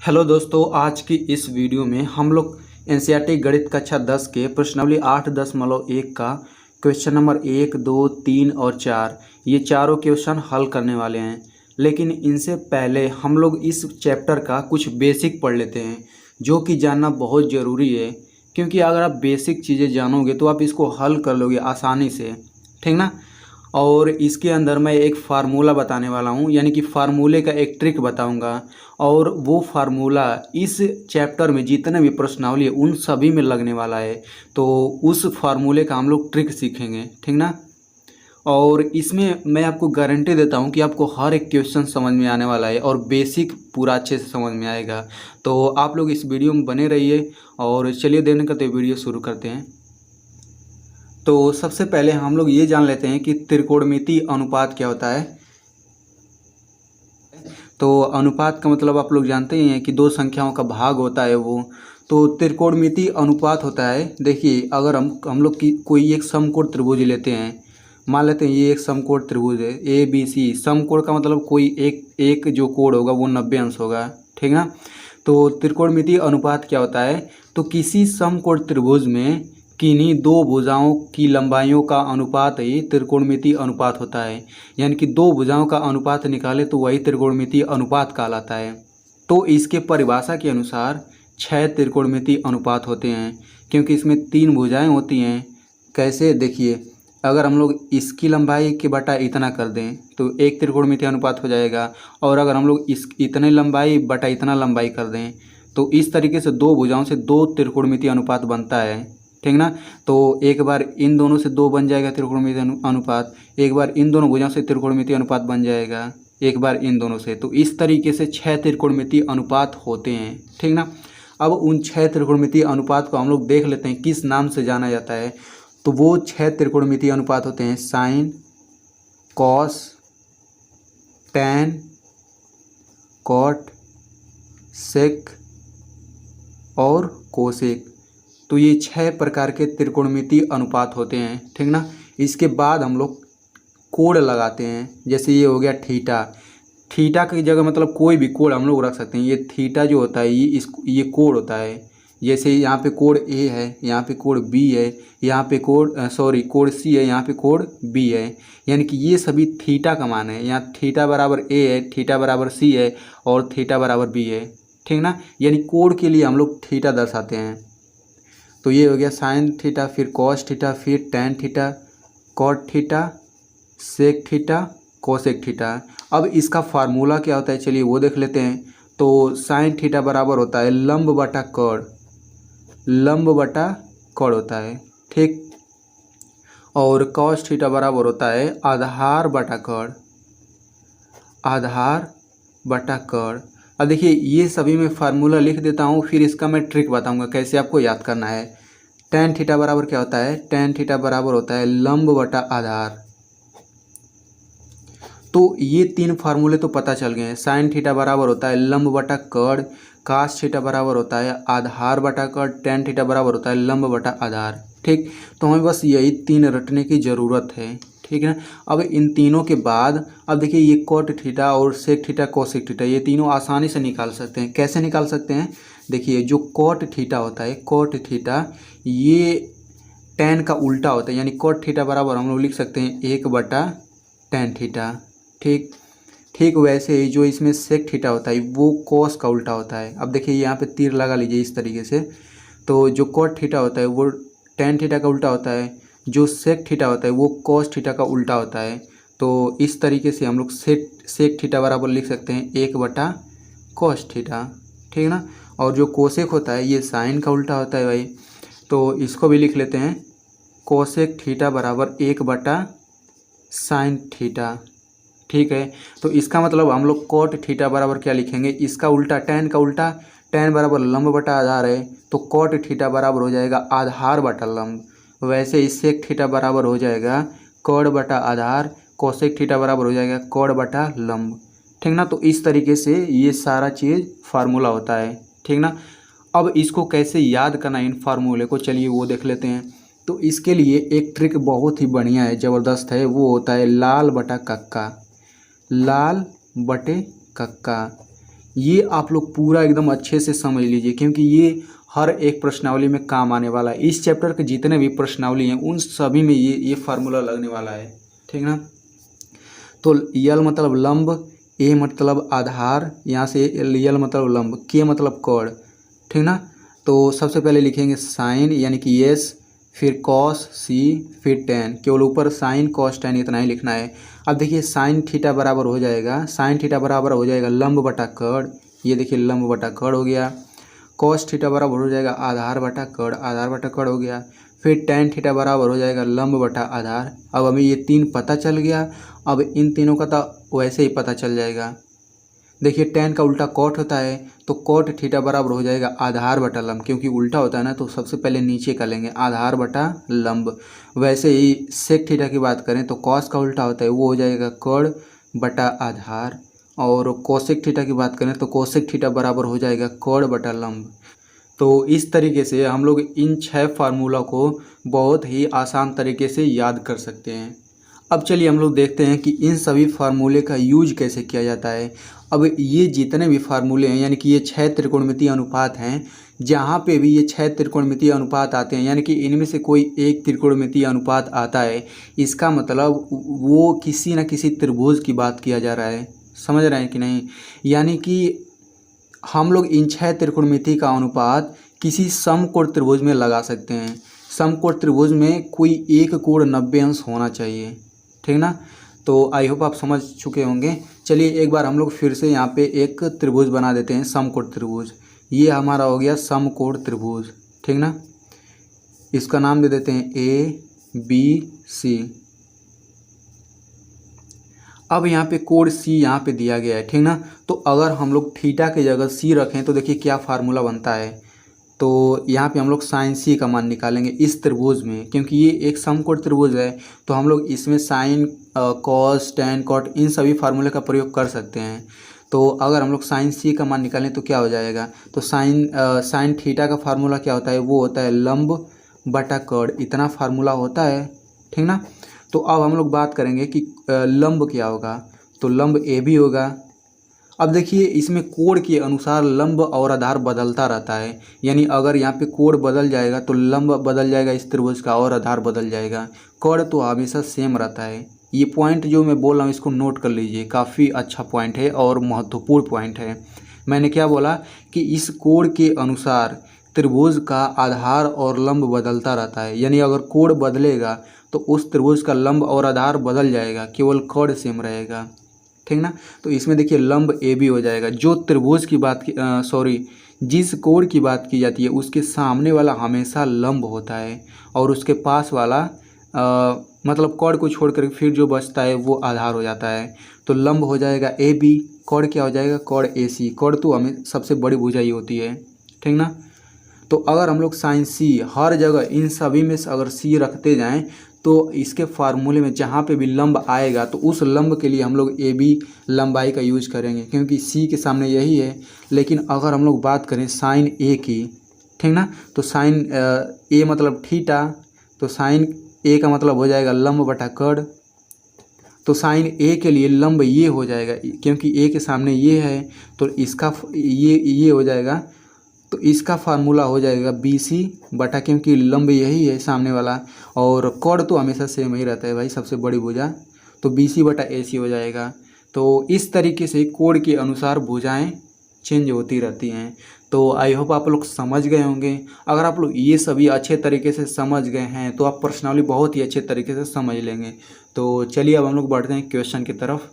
Hello दोस्तों, आज की इस वीडियो में हम लोग एनसीईआरटी गणित कक्षा 10 के प्रश्नावली 8.1 का क्वेश्चन नंबर 1, 2, 3 और 4 ये चारों क्वेश्चन हल करने वाले हैं। लेकिन इनसे पहले हम लोग इस चैप्टर का कुछ बेसिक पढ़ लेते हैं, जो कि जानना बहुत ज़रूरी है। क्योंकि अगर आप बेसिक चीज़ें जानोगे तो आप इसको हल कर लोगे आसानी से, ठीक ना। और इसके अंदर मैं एक फार्मूला बताने वाला हूँ, यानी कि फार्मूले का एक ट्रिक बताऊँगा। और वो फार्मूला इस चैप्टर में जितने भी प्रश्नावली है उन सभी में लगने वाला है। तो उस फार्मूले का हम लोग ट्रिक सीखेंगे, ठीक ना। और इसमें मैं आपको गारंटी देता हूँ कि आपको हर एक क्वेश्चन समझ में आने वाला है और बेसिक पूरा अच्छे से समझ में आएगा। तो आप लोग इस वीडियो में बने रहिए और चलिए देर न करते वीडियो शुरू करते हैं। तो सबसे पहले हम लोग ये जान लेते हैं कि त्रिकोणमितीय अनुपात क्या होता है। तो अनुपात का मतलब आप लोग जानते ही हैं कि दो संख्याओं का भाग होता है वो। तो त्रिकोणमितीय अनुपात होता है, देखिए अगर हम लोग की कोई एक समकोण त्रिभुज लेते हैं, मान लेते हैं ये एक समकोण त्रिभुज है ए बी सी। समकोण का मतलब कोई एक जो कोण होगा वो 90 अंश होगा, ठीक ना। तो त्रिकोणमितीय अनुपात क्या होता है, तो किसी समकोण त्रिभुज में किन्हीं दो भुजाओं की लंबाइयों का अनुपात ही त्रिकोणमितीय अनुपात होता है। यानी कि दो भुजाओं का अनुपात निकाले तो वही त्रिकोणमितीय अनुपात कहलाता है। तो इसके परिभाषा के अनुसार 6 त्रिकोणमितीय अनुपात होते हैं, क्योंकि इसमें 3 भुजाएं होती हैं। कैसे, देखिए अगर हम लोग इसकी लंबाई के बटा इतना कर दें तो एक त्रिकोणमितीय अनुपात हो जाएगा। और अगर हम लोग इस इतने लंबाई बटा इतना लंबाई कर दें तो इस तरीके से दो भुजाओं से दो त्रिकोणमितीय अनुपात बनता है, ठीक ना। तो एक बार इन दोनों से दो बन जाएगा त्रिकोणमितीय अनुपात, एक बार इन दोनों भुजाओं से त्रिकोणमितीय अनुपात बन जाएगा, एक बार इन दोनों से। तो इस तरीके से 6 त्रिकोणमितीय अनुपात होते हैं, ठीक ना। अब उन 6 त्रिकोणमितीय अनुपात को हम लोग देख लेते हैं किस नाम से जाना जाता है। तो वो 6 त्रिकोणमितीय अनुपात होते हैं साइन, कॉस, टैन, कॉट, सेक और कोसेक। तो ये 6 प्रकार के त्रिकोणमितीय अनुपात होते हैं, ठीक ना। इसके बाद हम लोग कोण लगाते हैं। जैसे ये हो गया थीटा। थीटा की जगह मतलब कोई भी कोण हम लोग रख सकते हैं। ये थीटा जो होता है ये कोण होता है। जैसे यहाँ पे कोण ए है, यहाँ पे कोण बी है, यहाँ पे कोण सी है, यहाँ पे कोण बी है। यानी कि ये सभी थीटा का मान है। यहाँ थीटा बराबर ए है, थीटा बराबर सी है और थीटा बराबर बी है, ठीक ना। यानी कोण के लिए हम लोग थीटा दर्शाते हैं। तो ये हो गया साइन थीटा, फिर कॉस थीटा, फिर tan theta, cot theta, sec theta, cosec theta. अब इसका फार्मूला क्या होता है, चलिए वो देख लेते हैं। तो साइन थीटा बराबर होता है लंब बटा कर्ण, लंब बटा कर्ण होता है, ठीक। और कॉस थीटा बराबर होता है आधार बटा कर्ण, आधार बटा कर्ण। अब देखिए ये सभी मैं फार्मूला लिख देता हूँ, फिर इसका मैं ट्रिक बताऊँगा कैसे आपको याद करना है। टैन थीटा बराबर क्या होता है, टैन थीटा बराबर होता है लंब बटा आधार। तो ये 3 फार्मूले तो पता चल गए हैं। साइन थीटा बराबर होता है लंब बटा कर्ण, कास थीटा बराबर होता है आधार बटा कर्ण, टैन थीटा बराबर होता है लंब बटा आधार, ठीक। तो हमें बस यही 3 रटने की ज़रूरत है, ठीक है। अब इन तीनों के बाद अब देखिए ये कॉट थीटा और सेक थीटा, कोसेक थीटा, ये तीनों आसानी से निकाल सकते हैं। कैसे निकाल सकते हैं, देखिए जो कॉट थीटा होता है, कॉट थीटा ये टैन का उल्टा होता है। यानी कॉट थीटा बराबर हम लोग लिख सकते हैं 1 बटा टैन थीटा, ठीक। वैसे ही जो इसमें सेक थीटा होता है वो कॉस का उल्टा होता है। अब देखिए यहाँ पे तीर लगा लीजिए इस तरीके से। तो जो कॉट थीटा होता है वो टैन थीटा का उल्टा होता है, जो सेक थीटा होता है वो कॉस थीटा का उल्टा होता है। तो इस तरीके से हम लोग सेक थीटा बराबर लिख सकते हैं 1 बटा कॉस थीटा, ठीक ना। और जो कोसेक होता है ये साइन का उल्टा होता है भाई, तो इसको भी लिख लेते हैं कोसेक थीटा बराबर 1 बटा साइन थीटा, ठीक है। तो इसका मतलब हम लोग कॉट थीटा बराबर क्या लिखेंगे, इसका उल्टा टैन का उल्टा, टैन बराबर लंब बटा आधार है, तो कॉट थीटा बराबर हो जाएगा आधार बटा लंब। वैसे ही सेक थीटा बराबर हो जाएगा कर्ण बटा आधार, कोसेक थीटा बराबर हो जाएगा कर्ण बटा लंब, ठीक ना। तो इस तरीके से ये सारा चीज़ फार्मूला होता है, ठीक ना। अब इसको कैसे याद करना इन फार्मूले को, चलिए वो देख लेते हैं। तो इसके लिए एक ट्रिक बहुत ही बढ़िया है, ज़बरदस्त है, वो होता है लाल बटा कक्का, लाल बटे कक्का। ये आप लोग पूरा एकदम अच्छे से समझ लीजिए, क्योंकि ये हर एक प्रश्नावली में काम आने वाला है। इस चैप्टर के जितने भी प्रश्नावली हैं उन सभी में ये फार्मूला लगने वाला है, ठीक ना। तो यल मतलब लंब, ए मतलब आधार, यहाँ से यल मतलब लंब, के मतलब कोण, ठीक ना। तो सबसे पहले लिखेंगे साइन यानी कि एस, फिर कॉस सी, फिर टेन, केवल ऊपर साइन कॉस टेन इतना ही लिखना है। अब देखिए साइन थीटा बराबर हो जाएगा, साइन थीटा बराबर हो जाएगा लंब बटा कोण, ये देखिए लंब बटा कोण हो गया। कॉस थीटा बराबर हो जाएगा आधार बटा कोण, आधार बटा कोण हो गया। फिर टेन थीटा बराबर हो जाएगा लंब बटा आधार। अब हमें ये तीन पता चल गया, अब इन तीनों का तो वैसे ही पता चल जाएगा। देखिए टेन का उल्टा कॉट होता है, तो कॉट थीटा बराबर हो जाएगा आधार बटा लंब, क्योंकि उल्टा होता है ना तो सबसे पहले नीचे का लेंगे आधार बटा लंब। वैसे ही सेक थीटा की बात करें तो कॉस का उल्टा होता है, वो हो जाएगा कोण बटा आधार। और कोसेक थीटा की बात करें तो कोसेक थीटा बराबर हो जाएगा कोण बटा लंब। तो इस तरीके से हम लोग इन 6 फार्मूला को बहुत ही आसान तरीके से याद कर सकते हैं। अब चलिए हम लोग देखते हैं कि इन सभी फार्मूले का यूज कैसे किया जाता है। अब ये जितने भी फार्मूले हैं यानी कि ये 6 त्रिकोणमितीय अनुपात हैं, जहाँ पे भी ये 6 त्रिकोणमितीय अनुपात आते हैं यानी कि इनमें से कोई एक त्रिकोणमितीय अनुपात आता है, इसका मतलब वो किसी न किसी त्रिभुज की बात किया जा रहा है। समझ रहे हैं कि नहीं? यानी कि हम लोग इन 6 त्रिकोणमिति का अनुपात किसी समकोण त्रिभुज में लगा सकते हैं। समकोण त्रिभुज में कोई एक कोण 90 अंश होना चाहिए, ठीक ना। तो आई होप आप समझ चुके होंगे। चलिए एक बार हम लोग फिर से यहाँ पे एक त्रिभुज बना देते हैं, समकोण त्रिभुज। ये हमारा हो गया समकोण त्रिभुज, ठीक ना। इसका नाम दे देते हैं ABC। अब यहाँ पे कोण सी यहाँ पे दिया गया है, ठीक ना। तो अगर हम लोग थीटा की जगह सी रखें तो देखिए क्या फार्मूला बनता है। तो यहाँ पे हम लोग साइन सी का मान निकालेंगे इस त्रिभुज में, क्योंकि ये एक समकोण त्रिभुज है तो हम लोग इसमें sine cos tan caught in सभी फार्मूले का प्रयोग कर सकते हैं। तो अगर हम लोग साइन सी का मान निकालें तो क्या हो जाएगा, तो साइन थीटा का फार्मूला क्या होता है, वो होता है लंब बटा कोण, इतना फार्मूला होता है, ठीक ना। तो अब हम लोग बात करेंगे कि लंब क्या होगा, तो लंब ए बी होगा। अब देखिए इसमें कोण के अनुसार लंब और आधार बदलता रहता है, यानी अगर यहाँ पे कोण बदल जाएगा तो लंब बदल जाएगा इस त्रिभुज का और आधार बदल जाएगा, कोण तो हमेशा सेम रहता है। ये पॉइंट जो मैं बोल रहा हूँ इसको नोट कर लीजिए, काफ़ी अच्छा पॉइंट है और महत्वपूर्ण पॉइंट है। मैंने क्या बोला कि इस कोण के अनुसार त्रिभुज का आधार और लंब बदलता रहता है, यानी अगर कोण बदलेगा तो उस त्रिभुज का लंब और आधार बदल जाएगा, केवल कोण सेम रहेगा, ठीक ना। तो इसमें देखिए लंब ए बी हो जाएगा। जो त्रिभुज की बात की जिस कोण की बात की जाती है उसके सामने वाला हमेशा लंब होता है और उसके पास वाला मतलब कोण को छोड़कर फिर जो बचता है वो आधार हो जाता है। तो लंब हो जाएगा ए बी, कोण क्या हो जाएगा, कोण ए सी। कोण तो हमें सबसे बड़ी भुजा ही होती है, ठीक ना। तो अगर हम लोग साइन सी हर जगह इन सभी में अगर सी रखते जाएं तो इसके फार्मूले में जहाँ पे भी लंब आएगा तो उस लंब के लिए हम लोग ए बी लंबाई का यूज करेंगे, क्योंकि सी के सामने यही है। लेकिन अगर हम लोग बात करें साइन ए की, ठीक ना, तो साइन ए मतलब थीटा, तो साइन ए का मतलब हो जाएगा लंब बटा कोण। तो साइन ए के लिए लंब ये हो जाएगा, क्योंकि ए के सामने ये है तो इसका ये हो जाएगा, तो इसका फार्मूला हो जाएगा बी सी बटा, क्योंकि लंब यही है सामने वाला और कोण तो हमेशा सेम ही रहता है भाई, सबसे बड़ी भुजा, तो बी सी बटा ए सी हो जाएगा। तो इस तरीके से कोण के अनुसार भुजाएं चेंज होती रहती हैं। तो आई होप आप लोग समझ गए होंगे। अगर आप लोग ये सभी अच्छे तरीके से समझ गए हैं तो आप पर्सनली बहुत ही अच्छे तरीके से समझ लेंगे। तो चलिए अब हम लोग बढ़ते हैं क्वेश्चन की तरफ।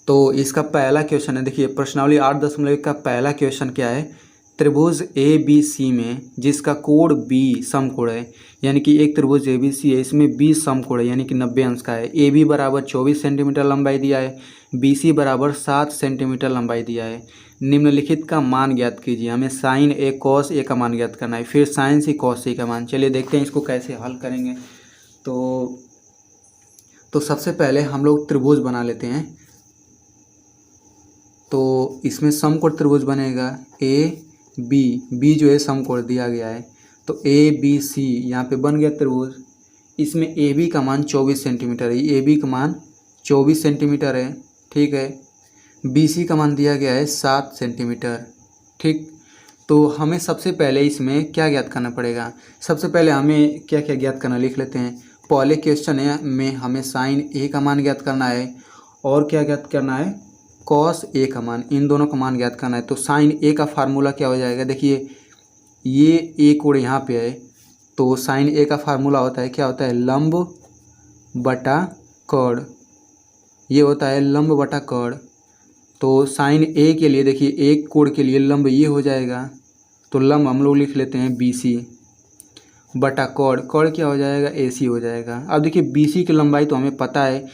तो इसका पहला क्वेश्चन है, देखिए प्रश्नावली 8.1 का पहला क्वेश्चन क्या है, त्रिभुज ए बी सी में जिसका कोण बी समकोण है, यानी कि एक त्रिभुज ए बी सी है, इसमें बी समकोण है यानी कि 90 अंश का है। ए बी बराबर 24 सेंटीमीटर लंबाई दिया है, बी सी बराबर 7 सेंटीमीटर लंबाई दिया है। निम्नलिखित का मान ज्ञात कीजिए। हमें साइन ए कॉस ए का मान ज्ञात करना है, फिर साइन सी कॉस सी का मान। चलिए देखते हैं इसको कैसे हल करेंगे। तो सबसे पहले हम लोग त्रिभुज बना लेते हैं। तो इसमें समकोण त्रिभुज बनेगा ए बी जो है समकोण दिया गया है, तो ए बी सी यहाँ पे बन गया त्रिभुज। इसमें ए बी का मान 24 सेंटीमीटर है, ए बी का मान 24 सेंटीमीटर है, ठीक है। BC का मान दिया गया है 7 सेंटीमीटर। ठीक, तो हमें सबसे पहले इसमें क्या ज्ञात करना पड़ेगा? सबसे पहले हमें क्या क्या ज्ञात करना लिख लेते हैं। पहले क्वेश्चन में हमें साइन ए का मान ज्ञात करना है और क्या ज्ञात करना है, कॉस ए का मान, इन दोनों का मान ज्ञात करना है। तो साइन ए का फार्मूला क्या हो जाएगा, देखिए ये ए कोण यहाँ पे है, तो साइन ए का फार्मूला होता है, क्या होता है, लंब बटा कोण, ये होता है लंब बटा कोण। तो साइन ए के लिए देखिए एक कोण के लिए लंब ये हो जाएगा, तो लंब हम लोग लिख लेते हैं BC बटा कोण, कोण क्या हो जाएगा, AC हो जाएगा। अब देखिए BC की लंबाई तो हमें पता है,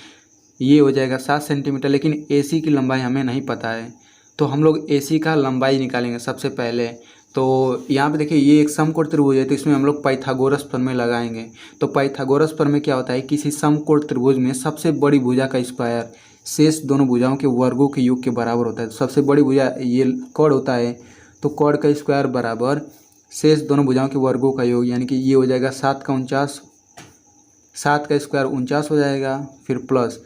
ये हो जाएगा 7 सेंटीमीटर, लेकिन AC की लंबाई हमें नहीं पता है, तो हम लोग AC का लंबाई निकालेंगे सबसे पहले। तो यहाँ पे देखिए ये एक समकोण त्रिभुज है, तो इसमें हम लोग पाइथागोरस प्रमेय लगाएंगे। तो पाइथागोरस प्रमेय क्या होता है, किसी समकोण त्रिभुज में सबसे बड़ी भुजा का स्क्वायर शेष दोनों भुजाओं के वर्गों के योग के बराबर होता है। तो सबसे बड़ी भुजा ये कोण होता है, तो कोण का स्क्वायर बराबर शेष दोनों भुजाओं के वर्गों का योग, यानी कि ये हो जाएगा 7 का 49, 7 का स्क्वायर 49 हो जाएगा, फिर प्लस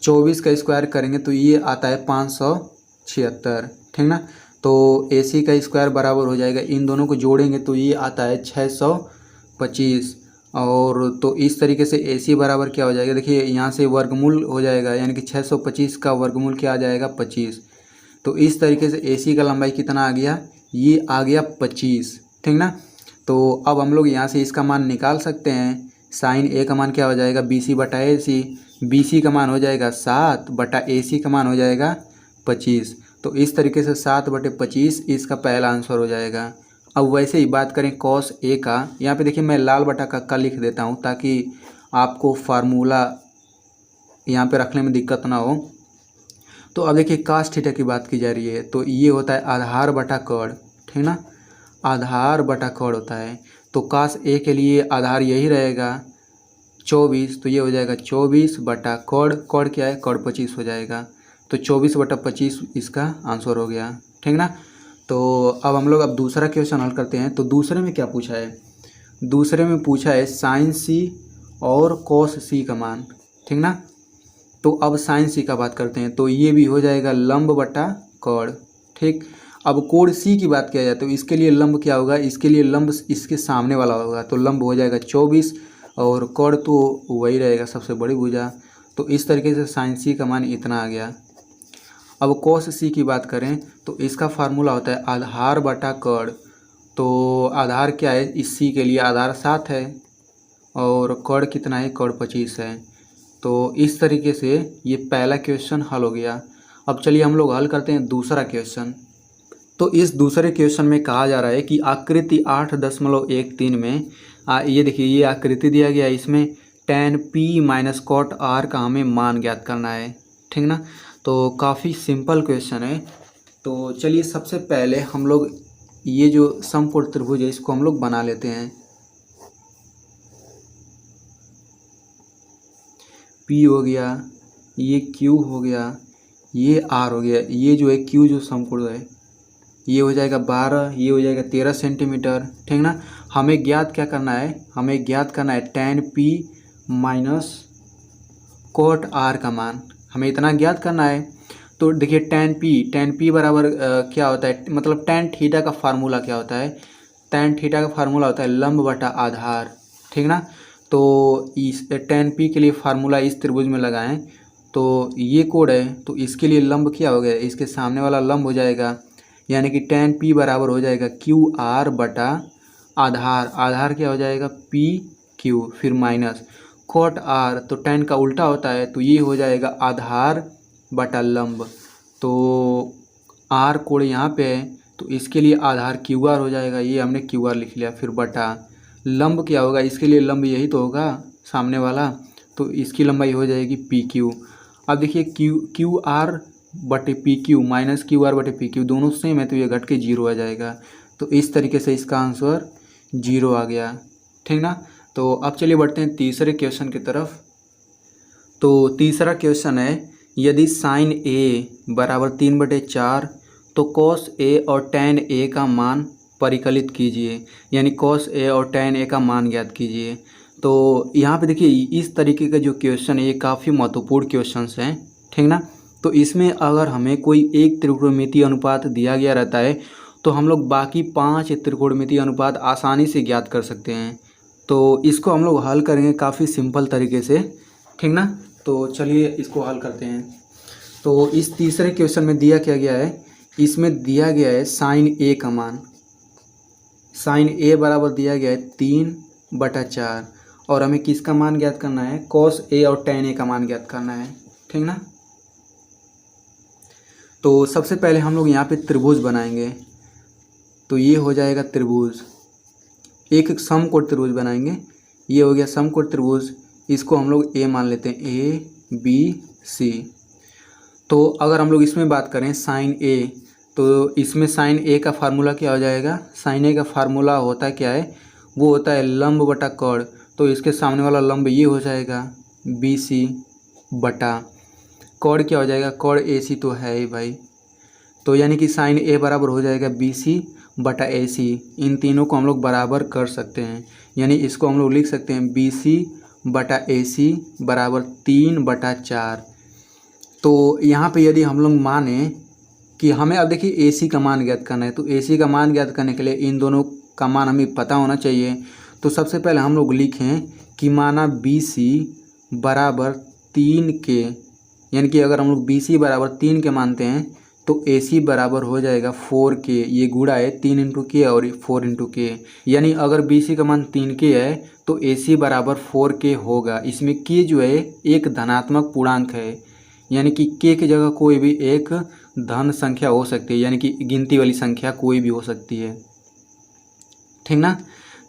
24 का स्क्वायर करेंगे तो ये आता है 576, ठीक ना। तो AC का स्क्वायर बराबर हो जाएगा, इन दोनों को जोड़ेंगे तो ये आता है 625, और तो इस तरीके से AC बराबर क्या हो जाएगा, देखिए यहाँ से वर्गमूल हो जाएगा, यानी कि 625 का वर्गमूल क्या आ जाएगा, 25। तो इस तरीके से AC का लंबाई कितना आ गया, ये आ गया 25, ठीक ना। तो अब हम लोग यहाँ से इसका मान निकाल सकते हैं। साइन A का मान क्या हो जाएगा, BC बटा AC, BC का मान हो जाएगा 7 बटा AC का मान हो जाएगा 25। तो इस तरीके से 7 बटे 25 इसका पहला आंसर हो जाएगा। अब वैसे ही बात करें कॉस A का, यहाँ पे देखिए मैं लाल बटा का लिख देता हूँ ताकि आपको फार्मूला यहाँ पे रखने में दिक्कत ना हो। तो अब देखिए कास थीटा की बात की जा रही है, तो ये होता है आधार बटा कोण, ठीक ना, आधार बटा कोण होता है। तो कास A के लिए आधार यही रहेगा 24, तो ये हो जाएगा 24 बटा कोण, कोण क्या है, कोण 25 हो जाएगा। तो 24 बटा 25 इसका आंसर हो गया, ठीक ना। तो अब हम लोग अब दूसरा क्वेश्चन हल करते हैं। तो दूसरे में क्या पूछा है, दूसरे में पूछा है साइन C और कॉस C का मान, ठीक ना। तो अब साइन C का बात करते हैं, तो ये भी हो जाएगा लंब बटा कोण, ठीक। अब कोण C की बात किया जाए तो इसके लिए लंब क्या होगा, इसके लिए लंब इसके सामने वाला होगा, तो लंब हो जाएगा 24 और कोण तो वही रहेगा सबसे बड़ी भुजा। तो इस तरीके से साइन C का मान इतना आ गया। अब कॉस C की बात करें तो इसका फार्मूला होता है आधार बटा कोण। तो आधार क्या है, इस C के लिए आधार 7 है और कोण कितना है, कोण 25 है। तो इस तरीके से ये पहला क्वेश्चन हल हो गया। अब चलिए हम लोग हल करते हैं दूसरा क्वेश्चन। तो इस दूसरे क्वेश्चन में कहा जा रहा है कि आकृति 8.13 में ये देखिए ये आकृति दिया गया है, इसमें tan P minus cot R का हमें मान ज्ञात करना है, ठीक ना। तो काफ़ी सिंपल क्वेश्चन है। तो चलिए सबसे पहले हम लोग ये जो समकोण त्रिभुज है इसको हम लोग बना लेते हैं। P हो गया, ये Q हो गया, ये R हो गया, ये जो है Q जो समकोण है ये हो जाएगा 12, ये हो जाएगा 13 सेंटीमीटर, ठीक ना। हमें ज्ञात क्या करना है, हमें ज्ञात करना है tan P minus cot R का मान, हमें इतना ज्ञात करना है। तो देखिए tan P बराबर क्या होता है, मतलब tan थीटा का फार्मूला क्या होता है, tan थीटा का फार्मूला होता है लंब बटा आधार, ठीक ना। तो इस tan P के लिए फार्मूला इस त्रिभुज में लगाएं तो ये कोण है, तो इसके लिए लंब क्या हो गया, इसके सामने वाला लंब हो जाएगा, यानी कि tan P बराबर हो जाएगा QR बटा आधार, आधार क्या हो जाएगा PQ, फिर माइनस कॉट R, तो tan का उल्टा होता है, तो ये हो जाएगा आधार बटा लंब। तो R कोण यहाँ पे है तो इसके लिए आधार QR हो जाएगा, ये हमने QR लिख लिया, फिर बटा लंब क्या होगा, इसके लिए लंब यही तो होगा सामने वाला, तो इसकी लंबाई हो जाएगी PQ। अब देखिए QR बटे PQ माइनस QR बटे PQ दोनों सेम है, तो ये घट के 0 आ जाएगा। तो इस तरीके से इसका आंसर 0 आ गया, ठीक ना। तो अब चलिए बढ़ते हैं तीसरे क्वेश्चन की तरफ। तो तीसरा क्वेश्चन है, यदि साइन A बराबर 3/4 तो कॉस A और tan A का मान परिकलित कीजिए, यानी कॉस A और tan A का मान ज्ञात कीजिए। तो यहाँ पे देखिए इस तरीके का जो क्वेश्चन है ये काफ़ी महत्वपूर्ण क्वेश्चंस हैं, ठीक ना। तो इसमें अगर हमें कोई एक त्रिकोणमितीय अनुपात दिया गया रहता है तो हम लोग बाकी 5 त्रिकोणमितीय अनुपात आसानी से ज्ञात कर सकते हैं। तो इसको हम लोग हल करेंगे काफ़ी सिंपल तरीके से, ठीक ना। तो चलिए इसको हल करते हैं। तो इस तीसरे क्वेश्चन में दिया क्या गया है, इसमें दिया गया है साइन ए का मान। साइन ए बराबर दिया गया है 3/4 और हमें किसका मान ज्ञात करना है, कॉस ए और टेन ए का मान ज्ञात करना है, ठीक ना। तो सबसे पहले हम लोग यहाँ पे त्रिभुज बनाएंगे। तो ये हो जाएगा त्रिभुज, एक समकोण त्रिभुज बनाएंगे। ये हो गया समकोण त्रिभुज, इसको हम लोग ए मान लेते हैं, ए बी सी। तो अगर हम लोग इसमें बात करें साइन ए, तो इसमें साइन ए का फार्मूला क्या हो जाएगा, साइन ए का फार्मूला होता क्या है, वो होता है लंब बटा कर्ण। तो इसके सामने वाला लंब ये हो जाएगा बी सी बटा कर्ण क्या हो जाएगा, कर्ण ए सी तो है ही भाई। तो यानी कि साइन ए बराबर हो जाएगा बी सी बटा ए सी। इन तीनों को हम लोग बराबर कर सकते हैं, यानी इसको हम लोग लिख सकते हैं बी सी बटा ए सी बराबर 3/4। तो यहाँ पे यदि हम लोग माने कि हमें अब देखिए ए सी का मान ज्ञात करना है, तो ए सी का मान ज्ञात करने के लिए इन दोनों का मान हमें पता होना चाहिए। तो सबसे पहले हम लोग लिखें कि माना बी सी बराबर 3 के, यानी कि अगर हम लोग बी सी बराबर 3 के मानते हैं तो ए सी बराबर हो जाएगा 4 के। ये गुणा है 3 इंटू के और 4 इंटू के, यानी अगर बी सी का मान 3 के है तो ए सी बराबर 4 के होगा। इसमें के जो है एक धनात्मक पूर्णांक है, यानी कि के की जगह कोई भी एक धन संख्या हो सकती है, यानी कि गिनती वाली संख्या कोई भी हो सकती है, ठीक ना।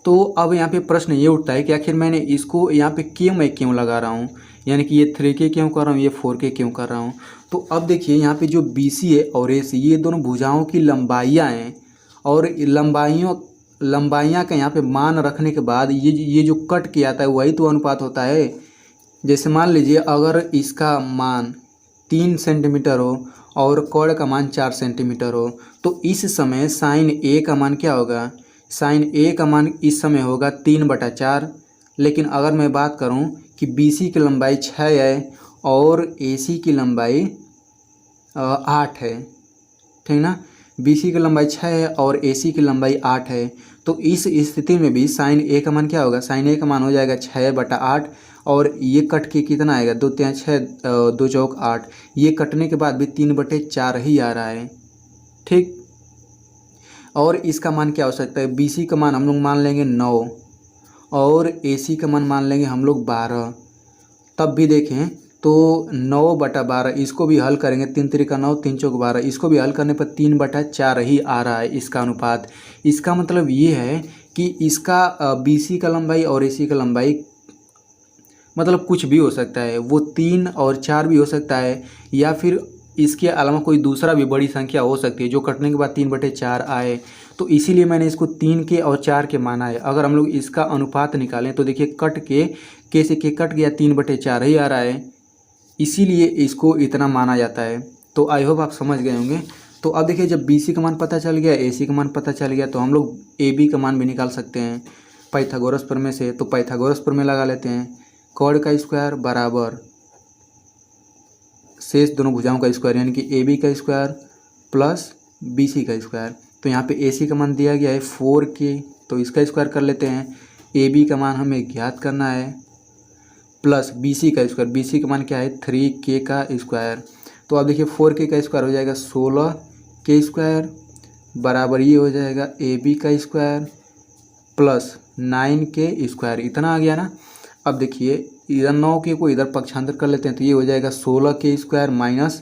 तो अब यहाँ पे प्रश्न ये उठता है कि आखिर मैंने इसको यहाँ पे क्यों लगा रहा हूँ, यानी कि ये 3 के क्यों कर रहा हूँ, ये 4 के क्यों कर रहा हूँ। तो अब देखिए यहाँ पे जो बी सी है और ए सी, ये दोनों भुजाओं की लंबाइयाँ हैं और लंबाइयाँ का यहाँ पे मान रखने के बाद ये जो कट किया आता है वही तो अनुपात होता है। जैसे मान लीजिए अगर इसका मान 3 सेंटीमीटर हो और कर्ण का मान 4 सेंटीमीटर हो, तो इस समय साइन ए का मान क्या होगा, साइन ए का मान इस समय होगा 3/4। लेकिन अगर मैं बात करूं कि बी सी की लंबाई 6 है और ए सी की लंबाई 8 है, ठीक ना। बी सी की लंबाई 6 है और ए सी की लंबाई 8 है, तो इस स्थिति में भी साइन ए का मान क्या होगा, साइन ए का मान हो जाएगा 6/8 और ये कट के कितना आएगा, 2 3 6 2 चौक 8। ये कटने के बाद भी 3/4 ही आ रहा है, ठीक। और इसका मान क्या हो सकता है, बी सी का मान हम लोग मान लेंगे 9 और ए सी का मान लेंगे हम लोग 12। तब भी देखें तो 9/12, इसको भी हल करेंगे, 3 3 9 3 चौक 12, इसको भी हल करने पर 3/4 ही आ रहा है इसका अनुपात। इसका मतलब ये है कि इसका बी सी का लंबाई और ए सी का लंबाई मतलब कुछ भी हो सकता है, वो 3 और 4 भी हो सकता है, या फिर इसके अलावा कोई दूसरा भी बड़ी संख्या हो सकती है जो कटने के बाद 3/4 आए। तो इसीलिए मैंने इसको 3 के और 4 के माना है। अगर हम लोग इसका अनुपात निकालें तो देखिए कट के से के कट गया, 3/4 ही आ रहा है, इसीलिए इसको इतना माना जाता है। तो आई होप आप समझ गए होंगे। तो अब देखिए जब बी सी का मान पता चल गया, ए सी का मान पता चल गया, तो हम लोग ए बी का मान भी निकाल सकते हैं पाइथागोरस प्रमेय से। तो पाइथागोरस प्रमेय लगा लेते हैं, कर्ण का स्क्वायर बराबर शेष दोनों भुजाओं का स्क्वायर, यानी कि ए बी का स्क्वायर प्लस बी सी का स्क्वायर। तो यहाँ पे ए सी का मान दिया गया है 4 के, तो इसका स्क्वायर कर लेते हैं। ए बी का मान हमें ज्ञात करना है प्लस बी सी का स्क्वायर, बी सी का मान क्या है 3 के का स्क्वायर। तो अब देखिए 4 के का स्क्वायर हो जाएगा 16 के स्क्वायर बराबर ये हो जाएगा ए बी का स्क्वायर प्लस 9 के स्क्वायर, इतना आ गया ना। अब देखिए इधर 9 के को इधर पक्षांतर कर लेते हैं, तो ये हो जाएगा 16 के स्क्वायर माइनस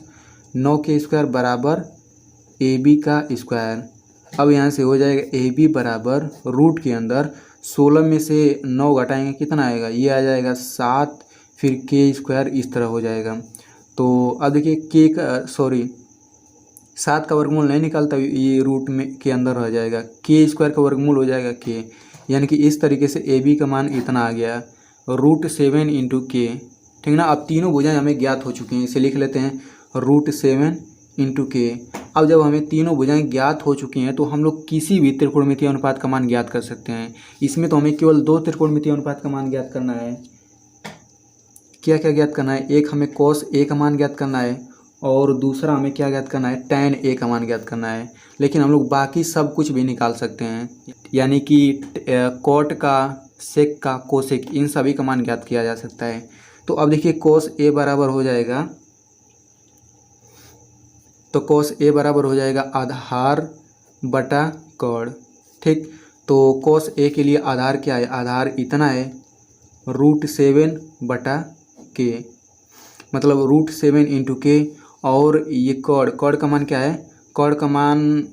9 के स्क्वायर बराबर ए बी का स्क्वायर। अब यहाँ से हो जाएगा ए बी बराबर रूट के अंदर 16 में से 9 घटाएंगे कितना आएगा, ये आ जाएगा 7, फिर के स्क्वायर इस तरह हो जाएगा। तो अब देखिए के का 7 का वर्गमूल नहीं निकालता, ये रूट में के अंदर रह जाएगा, के स्क्वायर का वर्गमूल हो जाएगा के, यानी कि इस तरीके से ए बी का मान इतना आ गया √7 इंटू के, ठीक ना। अब तीनों भुजाएं हमें ज्ञात हो चुकी हैं, इसे लिख लेते हैं √7 इंटू के। अब जब हमें तीनों भुजाएं ज्ञात हो चुकी हैं तो हम लोग किसी भी त्रिकोणमितीय अनुपात का मान ज्ञात कर सकते हैं। इसमें तो हमें केवल 2 त्रिकोणमितीय अनुपात का मान ज्ञात करना है। क्या क्या ज्ञात करना है, एक हमें कॉस ए का मान ज्ञात करना है और दूसरा हमें क्या ज्ञात करना है, tan a का मान ज्ञात करना है। लेकिन हम लोग बाकी सब कुछ भी निकाल सकते हैं, यानी कि कॉट का, सेक का, कोसेक, इन सभी का मान ज्ञात किया जा सकता है। तो अब देखिए cos a बराबर हो जाएगा, तो cos a बराबर हो जाएगा आधार बटा कॉड। ठीक, तो cos a के लिए आधार क्या है, आधार इतना है √7 बटा के, मतलब √7 इंटू के। और ये कॉड का मान क्या है, कॉड का मान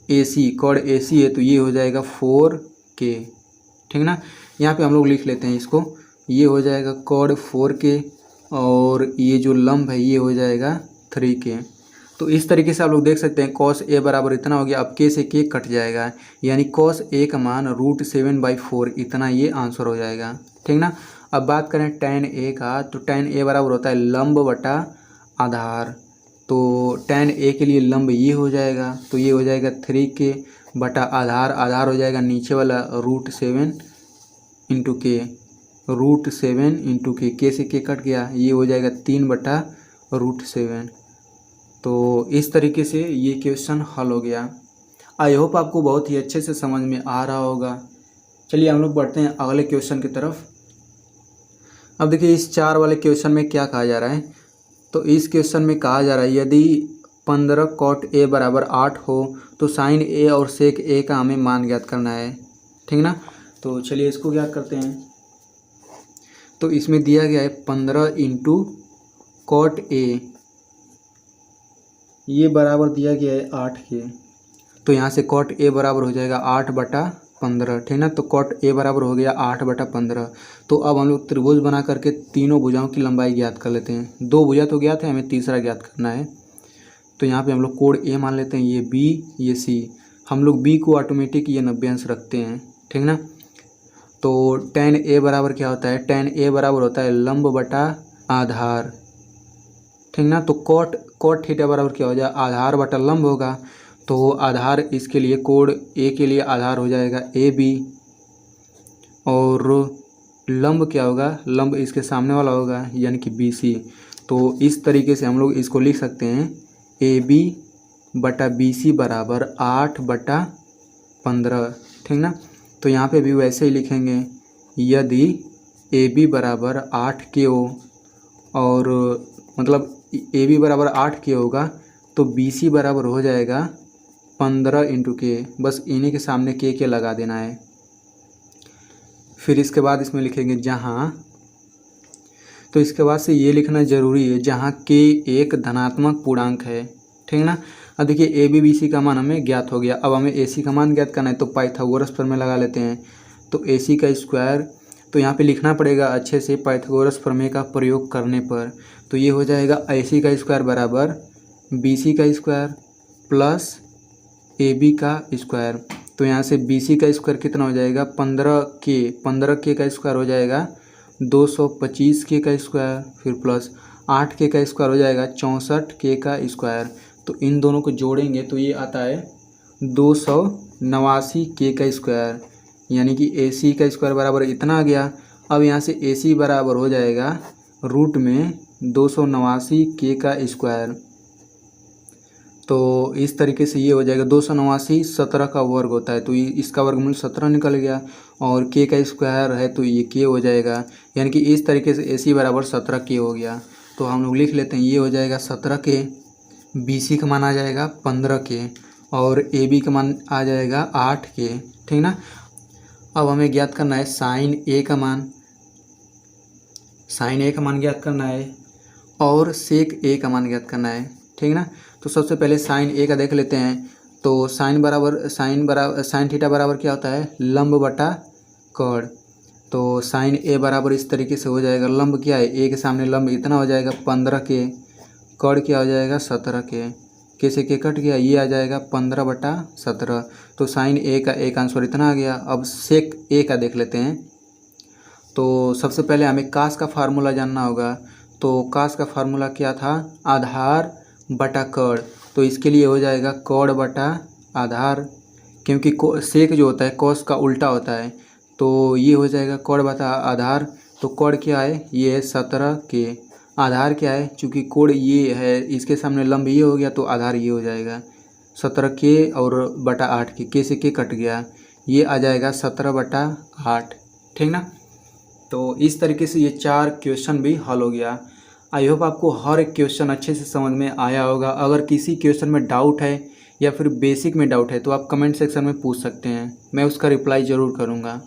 कॉड AC है, तो ये हो जाएगा 4k। ठीक ना, यहाँ पे हम लोग लिख लेते हैं इसको, ये हो जाएगा कॉड 4k और ये जो लंब है ये हो जाएगा 3k। तो इस तरीके से आप लोग देख सकते हैं cos a बराबर इतना हो गया। अब k से k कट जाएगा, यानी cos a का मान √7/4 इतना ये आंसर हो जाएगा। ठीक ना, अब बात करें tan a का, तो tan a बराबर होता है लंब बटा आधार। तो tan a के लिए लंब ये हो जाएगा, तो ये हो जाएगा 3k बटा आधार, आधार हो जाएगा नीचे वाला √7 इंटू के, √7 इंटू के से के कट गया, ये हो जाएगा 3 बटा √7। तो इस तरीके से ये क्वेश्चन हल हो गया। आई होप आपको बहुत ही अच्छे से समझ में आ रहा होगा। चलिए हम लोग बढ़ते हैं अगले क्वेश्चन की तरफ। अब देखिए इस 4 वाले क्वेश्चन में क्या कहा जा रहा है, तो इस क्वेश्चन में कहा जा रहा है यदि 15 cot a बराबर 8 हो तो sin a और sec a का हमें मान ज्ञात करना है। ठीक ना, तो चलिए इसको ज्ञात करते हैं। तो इसमें दिया गया है 15 इंटू cot a, ये बराबर दिया गया है 8 के। तो यहाँ से cot a बराबर हो जाएगा 8/15। ठीक ना, तो cot a बराबर हो गया 8/15। तो अब हम लोग त्रिभुज बना करके तीनों भुजाओं की लंबाई ज्ञात कर लेते हैं। 2 भुजा तो ज्ञात है, हमें तीसरा ज्ञात करना है। तो यहाँ पे हम लोग कोण a मान लेते हैं, ये b ये c। हम लोग b को ऑटोमेटिक ये 90 अंश रखते हैं। ठीक ना, तो tan a बराबर क्या होता है, tan a बराबर होता है लंब बटा आधार। ठीक ना, तो cot थीटा बराबर क्या हो जाएगा, आधार बटा लंब होगा। तो आधार इसके लिए कोण a के लिए आधार हो जाएगा AB, और लंब क्या होगा, लंब इसके सामने वाला होगा यानी कि BC। तो इस तरीके से हम लोग इसको लिख सकते हैं AB बटा BC बराबर 8/15। ठीक ना, तो यहाँ पे भी वैसे ही लिखेंगे, यदि AB बराबर 8K हो, और मतलब AB बराबर 8K होगा तो BC बराबर हो जाएगा 15 इंटू के, बस इन्हीं के सामने के लगा देना है। फिर इसके बाद इसमें लिखेंगे जहाँ, तो इसके बाद से ये लिखना ज़रूरी है जहाँ के एक धनात्मक पूर्णांक है। ठीक ना, अब देखिए AB BC का मान हमें ज्ञात हो गया। अब हमें AC का मान ज्ञात करना है, तो पाइथागोरस प्रमेय लगा लेते हैं। तो AC का स्क्वायर, तो यहाँ पे लिखना पड़ेगा अच्छे से पाइथागोरस प्रमेय का प्रयोग करने पर। तो ये हो जाएगा AC का स्क्वायर बराबर BC का स्क्वायर प्लस AB का स्क्वायर। तो यहाँ से BC का स्क्वायर कितना हो जाएगा, 15K का स्क्वायर हो जाएगा 225K का स्क्वायर, फिर प्लस 8K का स्क्वायर हो जाएगा 64K का स्क्वायर। तो इन दोनों को जोड़ेंगे तो ये आता है 289K का स्क्वायर, यानी कि AC का स्क्वायर बराबर इतना आ गया। अब यहाँ से AC बराबर हो जाएगा रूट में 289K का स्क्वायर। तो इस तरीके से ये हो जाएगा 289 17 का वर्ग होता है, तो ये इसका वर्गमूल 17 निकल गया, और K का स्क्वायर है तो ये K हो जाएगा, यानी कि इस तरीके से AC बराबर 17K हो गया। तो हम लोग लिख लेते हैं, ये हो जाएगा 17K, BC का मान आ जाएगा 15K, और AB का मान आ जाएगा 8K। ठीक ना, अब हमें ज्ञात करना है साइन A का मान, साइन A का मान ज्ञात करना है, और सेक A का मान ज्ञात करना है। ठीक ना, तो सबसे पहले साइन A का देख लेते हैं। तो साइन थीटा बराबर क्या होता है, लंब बटा कॉड। तो साइन A बराबर इस तरीके से हो जाएगा, लंब क्या है, A के सामने लंब इतना हो जाएगा 15K, कॉड क्या हो जाएगा 17K, के से के कट गया, ये आ जाएगा 15/17। तो साइन A का एक आंसर इतना आ गया। अब सेक A का देख लेते हैं। तो सबसे पहले हमें कास का फार्मूला जानना होगा। तो कास का फार्मूला क्या था, आधार बटा कॉड। तो इसके लिए हो जाएगा कॉड बटा आधार, क्योंकि सेक जो होता है कॉस का उल्टा होता है, तो ये हो जाएगा कॉड बटा आधार। तो कॉड क्या है, ये है 17K, आधार क्या है, चूँकि कोड ये है, इसके सामने लंब ये हो गया तो आधार ये हो जाएगा 17k और बटा 8 के से के कट गया, ये आ जाएगा 17/8। ठीक ना। तो इस तरीके से ये 4 क्वेश्चन भी हल हो गया। आई होप आपको हर एक क्वेश्चन अच्छे से समझ में आया होगा। अगर किसी क्वेश्चन में डाउट है या फिर बेसिक में डाउट है तो आप कमेंट सेक्शन में पूछ सकते हैं, मैं उसका रिप्लाई ज़रूर करूँगा।